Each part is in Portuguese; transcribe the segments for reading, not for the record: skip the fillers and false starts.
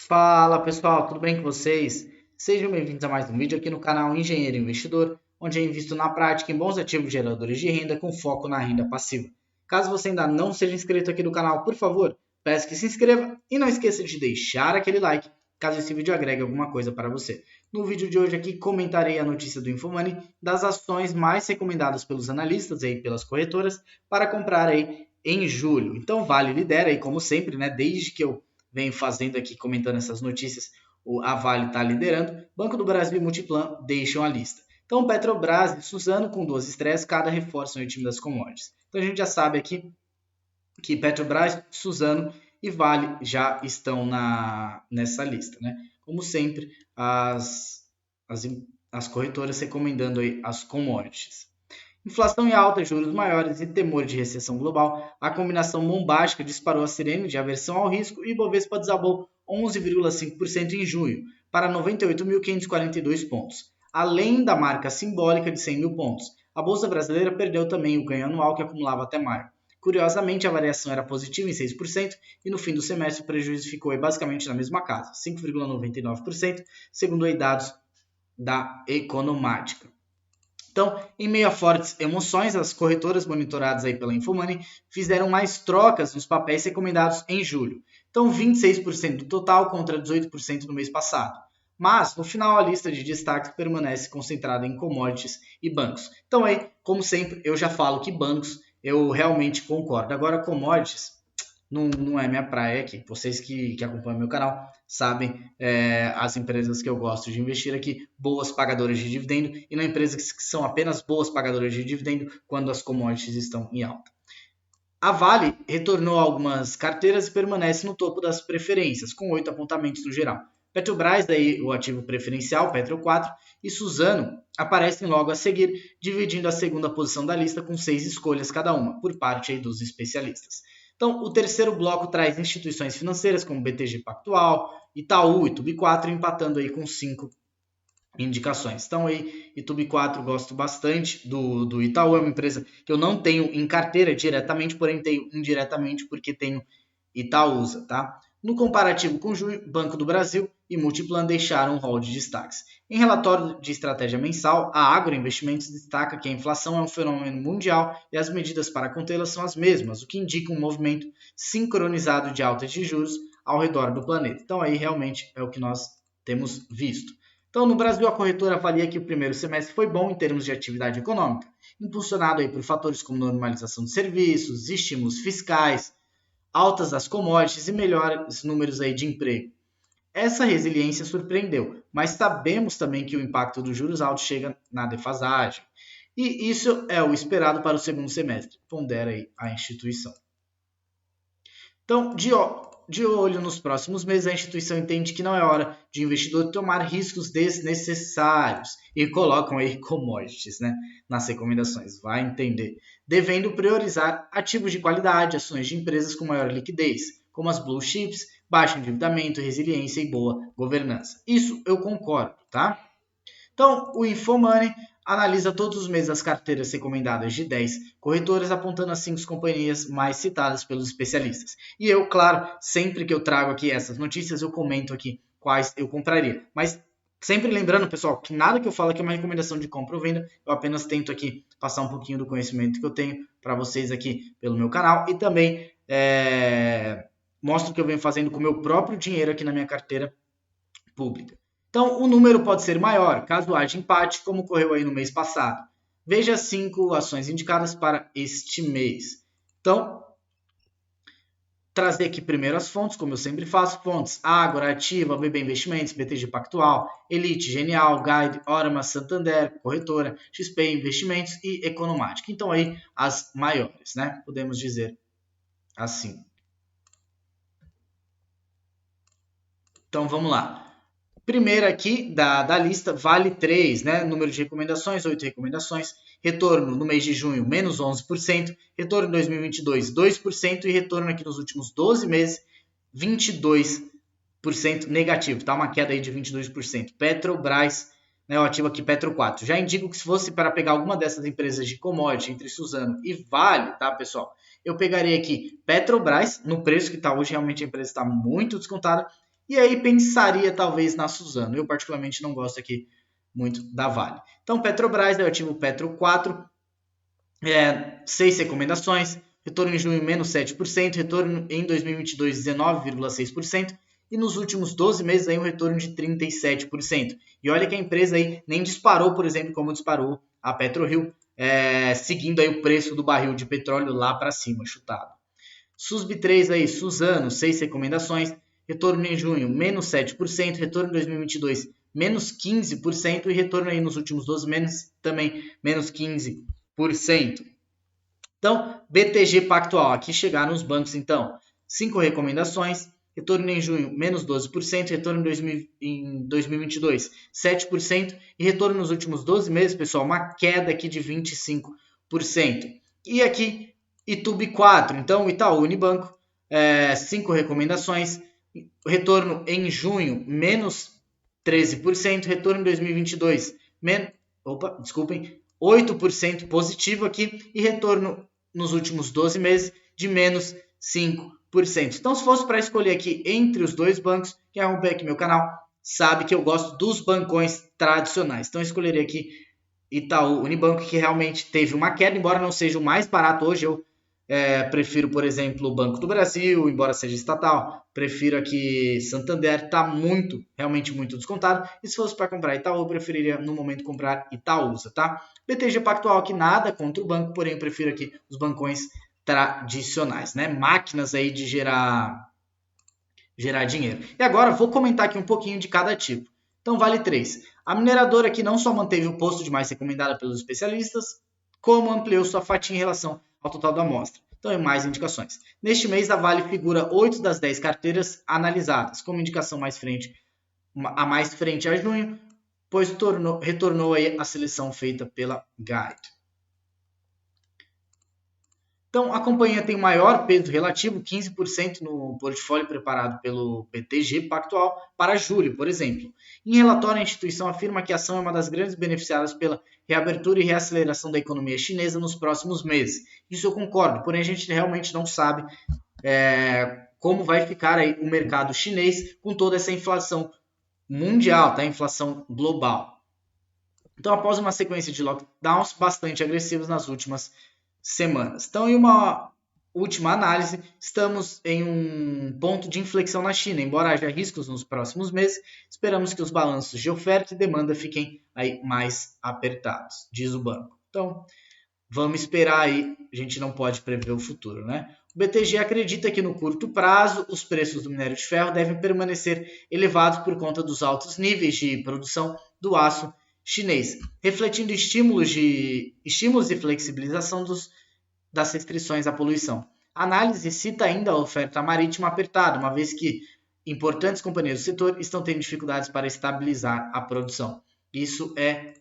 Fala pessoal, tudo bem com vocês? Sejam bem-vindos a mais um vídeo aqui no canal Engenheiro Investidor, onde eu invisto na prática em bons ativos geradores de renda com foco na renda passiva. Caso você ainda não seja inscrito aqui no canal, por favor, peço que se inscreva e não esqueça de deixar aquele like caso esse vídeo agregue alguma coisa para você. No vídeo de hoje aqui comentarei a notícia do InfoMoney das ações mais recomendadas pelos analistas e pelas corretoras para comprar aí em julho. Então Vale lidera aí como sempre, né? Desde que eu venho fazendo aqui, comentando essas notícias, a Vale está liderando. Banco do Brasil e Multiplan deixam a lista. Então, Petrobras e Suzano, com 12 estreias, cada reforçam o time das commodities. Então, a gente já sabe aqui que Petrobras, Suzano e Vale já estão nessa lista, né? Como sempre, as corretoras recomendando aí as commodities. Inflação em alta, juros maiores e temor de recessão global, a combinação bombástica disparou a sirene de aversão ao risco e Bovespa desabou 11,5% em junho, para 98.542 pontos, além da marca simbólica de 100 mil pontos. A Bolsa Brasileira perdeu também o ganho anual que acumulava até maio. Curiosamente, a variação era positiva em 6% e no fim do semestre o prejuízo ficou basicamente na mesma casa, 5,99%, segundo aí dados da Economática. Então, em meio a fortes emoções, as corretoras monitoradas aí pela InfoMoney fizeram mais trocas nos papéis recomendados em julho. Então, 26% do total contra 18% no mês passado. Mas, no final, a lista de destaques permanece concentrada em commodities e bancos. Então, aí, como sempre, eu já falo que bancos eu realmente concordo. Agora, commodities não é minha praia aqui. Vocês que acompanham meu canal sabem as empresas que eu gosto de investir aqui, boas pagadoras de dividendo, e não empresas que são apenas boas pagadoras de dividendo quando as commodities estão em alta. A Vale retornou algumas carteiras e permanece no topo das preferências, com 8 apontamentos no geral. Petrobras, daí o ativo preferencial, Petro 4, e Suzano aparecem logo a seguir, dividindo a segunda posição da lista com 6 escolhas cada uma, por parte aí dos especialistas. Então, o terceiro bloco traz instituições financeiras como BTG Pactual, Itaú e Tubi4, empatando aí com 5 indicações. Então, aí, Tubi4 gosto bastante do Itaú, é uma empresa que eu não tenho em carteira diretamente, porém tenho indiretamente porque tenho Itaúsa, tá? No comparativo com junho, Banco do Brasil e Multiplan deixaram um rol de destaques. Em relatório de estratégia mensal, a Agroinvestimentos destaca que a inflação é um fenômeno mundial e as medidas para contê-la são as mesmas, o que indica um movimento sincronizado de alta de juros ao redor do planeta. Então aí realmente é o que nós temos visto. Então, no Brasil, a corretora avalia que o primeiro semestre foi bom em termos de atividade econômica, impulsionado aí por fatores como normalização de serviços, estímulos fiscais, altas das commodities e melhores números aí de emprego. Essa resiliência surpreendeu, mas sabemos também que o impacto dos juros altos chega na defasagem. E isso é o esperado para o segundo semestre, pondera aí a instituição. Então, de olho nos próximos meses, a instituição entende que não é hora de o investidor tomar riscos desnecessários e colocam aí commodities, né, nas recomendações, vai entender, devendo priorizar ativos de qualidade, ações de empresas com maior liquidez, como as blue chips, baixo endividamento, resiliência e boa governança. Isso eu concordo, tá? Então, o InfoMoney analisa todos os meses as carteiras recomendadas de 10 corretoras, apontando as 5 companhias mais citadas pelos especialistas. E eu, claro, sempre que eu trago aqui essas notícias, eu comento aqui quais eu compraria. Mas sempre lembrando, pessoal, que nada que eu falo aqui é uma recomendação de compra ou venda, eu apenas tento aqui passar um pouquinho do conhecimento que eu tenho para vocês aqui pelo meu canal e também mostro o que eu venho fazendo com o meu próprio dinheiro aqui na minha carteira pública. Então, o número pode ser maior, caso haja empate, como ocorreu aí no mês passado. Veja as 5 ações indicadas para este mês. Então, trazer aqui primeiro as fontes, como eu sempre faço, fontes Ágora, Ativa, BB Investimentos, BTG Pactual, Elite, Genial, Guide, Orama, Santander, Corretora, XP Investimentos e Economática. Então aí as maiores, né? Podemos dizer assim. Então vamos lá. Primeiro aqui da lista, Vale 3, né? Número de recomendações, 8 recomendações. Retorno no mês de junho, menos 11%. Retorno em 2022, 2%. E retorno aqui nos últimos 12 meses, 22% negativo. Tá? Uma queda aí de 22%. Petrobras, né? Eu ativo aqui Petro 4. Já indico que se fosse para pegar alguma dessas empresas de commodity, entre Suzano e Vale, tá, pessoal? Eu pegaria aqui Petrobras, no preço que está hoje, realmente a empresa está muito descontada. E aí pensaria talvez na Suzano. Eu particularmente não gosto aqui muito da Vale. Então Petrobras, eu ativo Petro 4, 6 recomendações, retorno em junho menos 7%, retorno em 2022 19,6%, e nos últimos 12 meses aí um retorno de 37%. E olha que a empresa aí nem disparou, por exemplo, como disparou a PetroRio, seguindo aí o preço do barril de petróleo lá para cima, chutado. SUSB 3 aí, Suzano, 6 recomendações, retorno em junho menos 7%, retorno em 2022 menos 15% e retorno aí nos últimos 12 meses também menos 15%. Então, BTG Pactual, aqui chegaram os bancos então, 5 recomendações, retorno em junho menos 12%, retorno em 2022 7% e retorno nos últimos 12 meses, pessoal, uma queda aqui de 25%. E aqui Itube 4, então Itaú Unibanco, 5 recomendações, retorno em junho menos 13%, retorno em 2022 8% positivo aqui e retorno nos últimos 12 meses de menos 5%. Então, se fosse para escolher aqui entre os dois bancos, quem acompanha aqui meu canal sabe que eu gosto dos bancões tradicionais. Então, eu escolheria aqui Itaú Unibanco, que realmente teve uma queda, embora não seja o mais barato hoje. Eu prefiro, por exemplo, o Banco do Brasil, embora seja estatal. Prefiro aqui Santander, está realmente muito descontado. E se fosse para comprar Itaú, eu preferiria no momento comprar Itaúsa, tá? BTG Pactual, que nada contra o banco, porém eu prefiro aqui os bancões tradicionais, né? Máquinas aí de gerar dinheiro. E agora vou comentar aqui um pouquinho de cada tipo. Então, Vale 3. A mineradora aqui não só manteve o posto de mais recomendada pelos especialistas, como ampliou sua fatia em relação ao total da amostra. Então, mais indicações. Neste mês, a Vale figura 8 das 10 carteiras analisadas, como indicação mais frente a junho, pois retornou aí a seleção feita pela Guide. Então, a companhia tem o maior peso relativo, 15% no portfólio preparado pelo BTG Pactual para julho, por exemplo. Em relatório, a instituição afirma que a ação é uma das grandes beneficiadas pela reabertura e reaceleração da economia chinesa nos próximos meses. Isso eu concordo, porém a gente realmente não sabe como vai ficar aí o mercado chinês com toda essa inflação mundial, tá? Inflação global. Então, após uma sequência de lockdowns bastante agressivos nas últimas semanas. Então, em uma última análise, estamos em um ponto de inflexão na China. Embora haja riscos nos próximos meses, esperamos que os balanços de oferta e demanda fiquem aí mais apertados, diz o banco. Então, vamos esperar aí, a gente não pode prever o futuro, né? O BTG acredita que no curto prazo os preços do minério de ferro devem permanecer elevados por conta dos altos níveis de produção do aço chinês, refletindo estímulos e flexibilização das restrições à poluição. A análise cita ainda a oferta marítima apertada, uma vez que importantes companhias do setor estão tendo dificuldades para estabilizar a produção. Isso é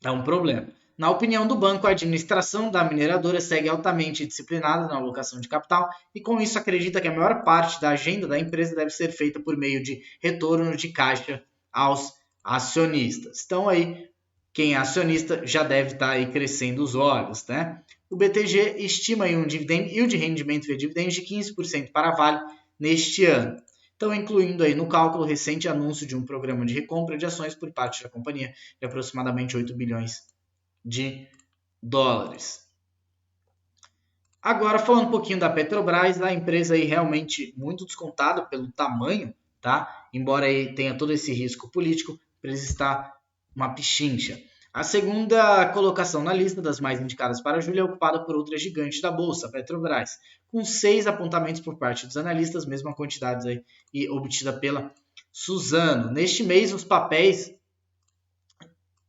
um problema. Na opinião do banco, a administração da mineradora segue altamente disciplinada na alocação de capital e, com isso, acredita que a maior parte da agenda da empresa deve ser feita por meio de retorno de caixa aos acionistas. Então, aí, quem é acionista já deve estar aí crescendo os olhos, né? O BTG estima aí um dividend yield de rendimento via dividendos de 15% para a Vale neste ano. Então, incluindo aí no cálculo o recente anúncio de um programa de recompra de ações por parte da companhia de aproximadamente 8 bilhões de dólares. Agora, falando um pouquinho da Petrobras, a empresa aí realmente muito descontada pelo tamanho, tá? Embora aí tenha todo esse risco político, a empresa está uma pichincha. A segunda colocação na lista das mais indicadas para julho é ocupada por outra gigante da bolsa, a Petrobras, com 6 apontamentos por parte dos analistas, mesma quantidade aí e obtida pela Suzano. Neste mês, os papéis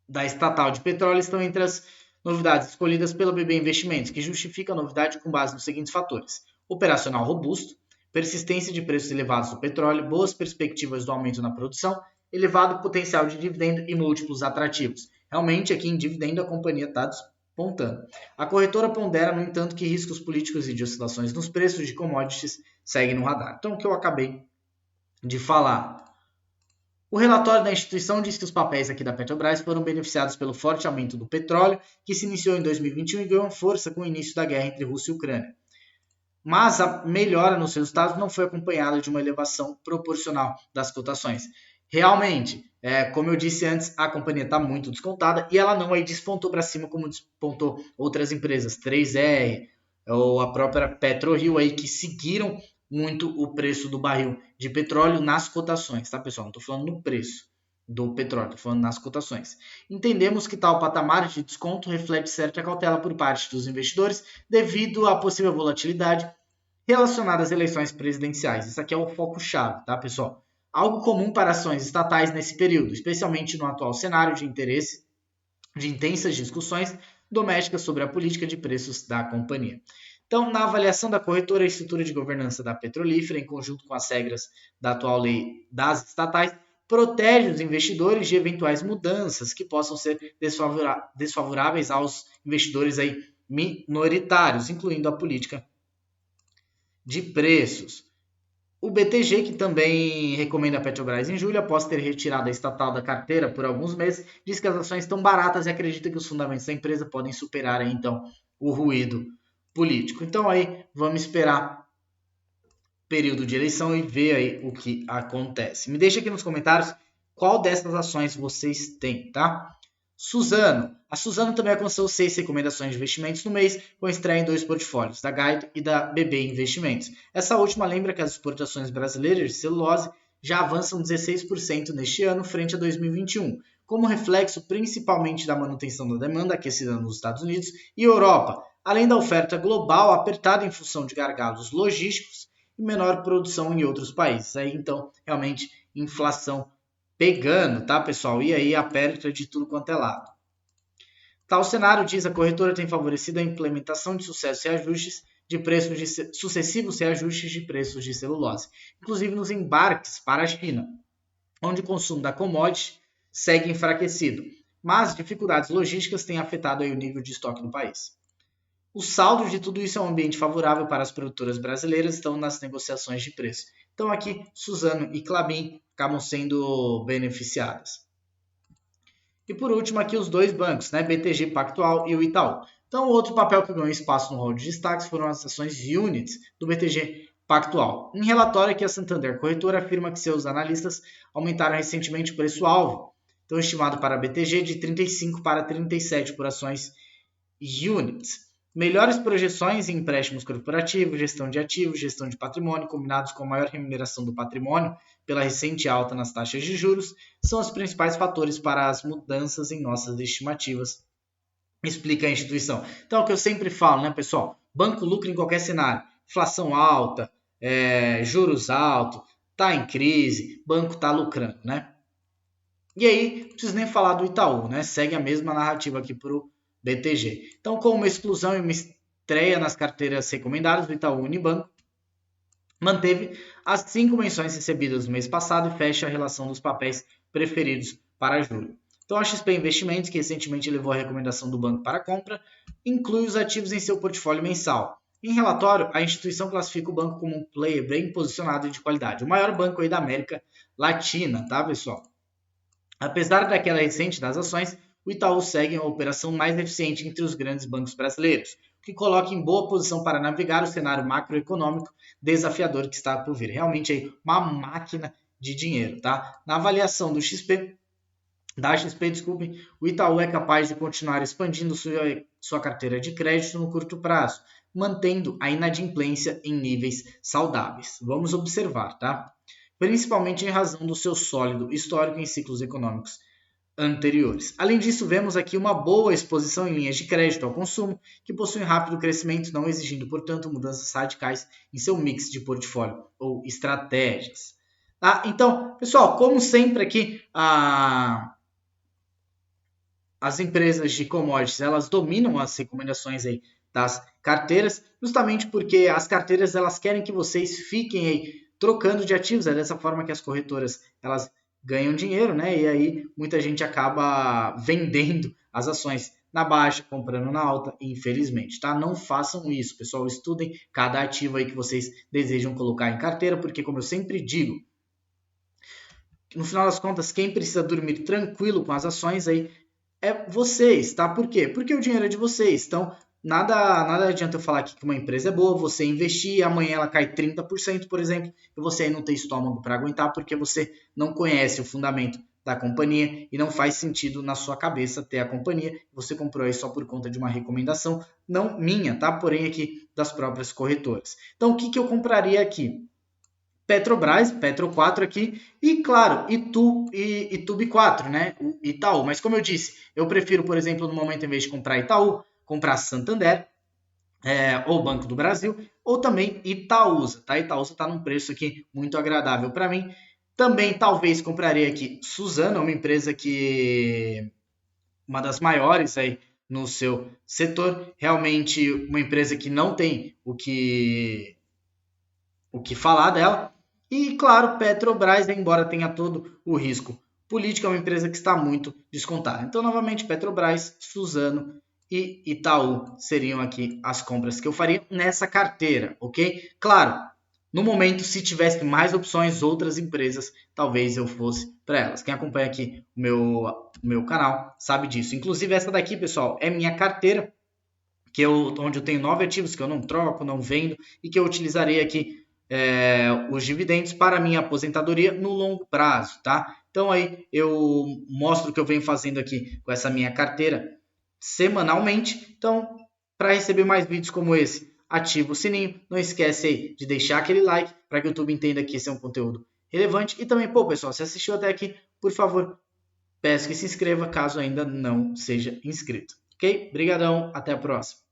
da estatal de petróleo estão entre as novidades escolhidas pela BB Investimentos, que justifica a novidade com base nos seguintes fatores: operacional robusto, persistência de preços elevados do petróleo, boas perspectivas do aumento na produção, elevado potencial de dividendo e múltiplos atrativos. Realmente, aqui em dividendo, a companhia está despontando. A corretora pondera, no entanto, que riscos políticos e de oscilações nos preços de commodities seguem no radar. Então, o que eu acabei de falar. O relatório da instituição diz que os papéis aqui da Petrobras foram beneficiados pelo forte aumento do petróleo, que se iniciou em 2021 e ganhou força com o início da guerra entre Rússia e Ucrânia. mas a melhora nos resultados não foi acompanhada de uma elevação proporcional das cotações. Realmente, como eu disse antes, a companhia está muito descontada e ela não aí despontou para cima como despontou outras empresas, 3R ou a própria PetroRio aí, que seguiram muito o preço do barril de petróleo nas cotações, tá, pessoal? Não estou falando no preço do petróleo, estou falando nas cotações. Entendemos que tal patamar de desconto reflete certa cautela por parte dos investidores devido à possível volatilidade relacionada às eleições presidenciais. Isso aqui é o foco-chave, tá, pessoal? Algo comum para ações estatais nesse período, especialmente no atual cenário de interesse de intensas discussões domésticas sobre a política de preços da companhia. Então, na avaliação da corretora, a estrutura de governança da petrolífera, em conjunto com as regras da atual lei das estatais, protege os investidores de eventuais mudanças que possam ser desfavoráveis aos investidores aí minoritários, incluindo a política de preços. O BTG, que também recomenda a Petrobras em julho, após ter retirado a estatal da carteira por alguns meses, diz que as ações estão baratas e acredita que os fundamentos da empresa podem superar aí, então, o ruído político. Então aí vamos esperar período de eleição e ver aí o que acontece. Me deixa aqui nos comentários qual dessas ações vocês têm, tá? Suzano. A Suzano também alcançou 6 recomendações de investimentos no mês, com estreia em 2 portfólios, da Guide e da BB Investimentos. Essa última lembra que as exportações brasileiras de celulose já avançam 16% neste ano frente a 2021, como reflexo principalmente da manutenção da demanda aquecida nos Estados Unidos e Europa, além da oferta global apertada em função de gargalos logísticos e menor produção em outros países. Aí então, realmente, inflação pegando, tá, pessoal? E aí aperta de tudo quanto é lado. Tal cenário, diz a corretora, tem favorecido a implementação de sucessos e ajustes de preços sucessivos reajustes de preços de celulose, inclusive nos embarques para a China, onde o consumo da commodity segue enfraquecido, mas dificuldades logísticas têm afetado aí o nível de estoque no país. O saldo de tudo isso é um ambiente favorável para as produtoras brasileiras que estão nas negociações de preço. Então aqui, Suzano e Klabin acabam sendo beneficiadas. E por último aqui os dois bancos, né, BTG Pactual e o Itaú. Então outro papel que ganhou espaço no rol de destaques foram as ações units do BTG Pactual. Em relatório aqui a Santander Corretora afirma que seus analistas aumentaram recentemente o preço-alvo, então estimado para a BTG de 35 para 37 por ações units. Melhores projeções em empréstimos corporativos, gestão de ativos, gestão de patrimônio, combinados com a maior remuneração do patrimônio pela recente alta nas taxas de juros, são os principais fatores para as mudanças em nossas estimativas, explica a instituição. Então, é o que eu sempre falo, né, pessoal? Banco lucra em qualquer cenário. Inflação alta, juros altos, está em crise, banco está lucrando, né? E aí, não preciso nem falar do Itaú, né? Segue a mesma narrativa aqui para o BTG. Então, com uma exclusão e uma estreia nas carteiras recomendadas, o Itaú Unibanco manteve as 5 menções recebidas no mês passado e fecha a relação dos papéis preferidos para julho. Então, a XP Investimentos, que recentemente levou a recomendação do banco para compra, inclui os ativos em seu portfólio mensal. Em relatório, a instituição classifica o banco como um player bem posicionado e de qualidade, o maior banco aí da América Latina, tá, pessoal? Apesar da queda recente das ações, o Itaú segue a operação mais eficiente entre os grandes bancos brasileiros, o que coloca em boa posição para navegar o cenário macroeconômico desafiador que está por vir. Realmente aí uma máquina de dinheiro, tá? Na avaliação da XP, o Itaú é capaz de continuar expandindo sua carteira de crédito no curto prazo, mantendo a inadimplência em níveis saudáveis. Vamos observar, tá? Principalmente em razão do seu sólido histórico em ciclos econômicos anteriores. Além disso, vemos aqui uma boa exposição em linhas de crédito ao consumo, que possuem rápido crescimento, não exigindo, portanto, mudanças radicais em seu mix de portfólio ou estratégias. Tá? Então, pessoal, como sempre aqui, as empresas de commodities, elas dominam as recomendações aí das carteiras, justamente porque as carteiras elas querem que vocês fiquem aí trocando de ativos, é dessa forma que as corretoras elas ganham dinheiro, né? E aí muita gente acaba vendendo as ações na baixa, comprando na alta, infelizmente, tá? Não façam isso, pessoal, estudem cada ativo aí que vocês desejam colocar em carteira, porque como eu sempre digo, no final das contas, quem precisa dormir tranquilo com as ações aí é vocês, tá? Por quê? Porque o dinheiro é de vocês, então nada adianta eu falar aqui que uma empresa é boa, você investir e amanhã ela cai 30%, por exemplo, e você aí não tem estômago para aguentar porque você não conhece o fundamento da companhia e não faz sentido na sua cabeça ter a companhia. Você comprou aí só por conta de uma recomendação, não minha, tá? Porém aqui das próprias corretoras. Então o que eu compraria aqui? Petrobras, Petro 4 aqui, e claro, Itube 4, né? O Itaú. Mas como eu disse, eu prefiro, por exemplo, no momento, em vez de comprar Itaú, comprar Santander, ou Banco do Brasil, ou também Itaúsa, tá? Itaúsa está num preço aqui muito agradável para mim. Também talvez compraria aqui Suzano, uma empresa que uma das maiores aí no seu setor, realmente uma empresa que não tem o que falar dela. E, claro, Petrobras, embora tenha todo o risco político, é uma empresa que está muito descontada. Então, novamente, Petrobras, Suzano e Itaú seriam aqui as compras que eu faria nessa carteira, ok? Claro, no momento, se tivesse mais opções, outras empresas, talvez eu fosse para elas. Quem acompanha aqui o meu canal sabe disso. Inclusive, essa daqui, pessoal, é minha carteira, onde eu tenho 9 ativos que eu não troco, não vendo e que eu utilizarei aqui os dividendos para minha aposentadoria no longo prazo, tá? Então aí eu mostro o que eu venho fazendo aqui com essa minha carteira semanalmente. Então, para receber mais vídeos como esse, ativa o sininho. Não esquece aí de deixar aquele like para que o YouTube entenda que esse é um conteúdo relevante. E também, pessoal, se assistiu até aqui, por favor, peço que se inscreva caso ainda não seja inscrito. Ok? Obrigadão, até a próxima.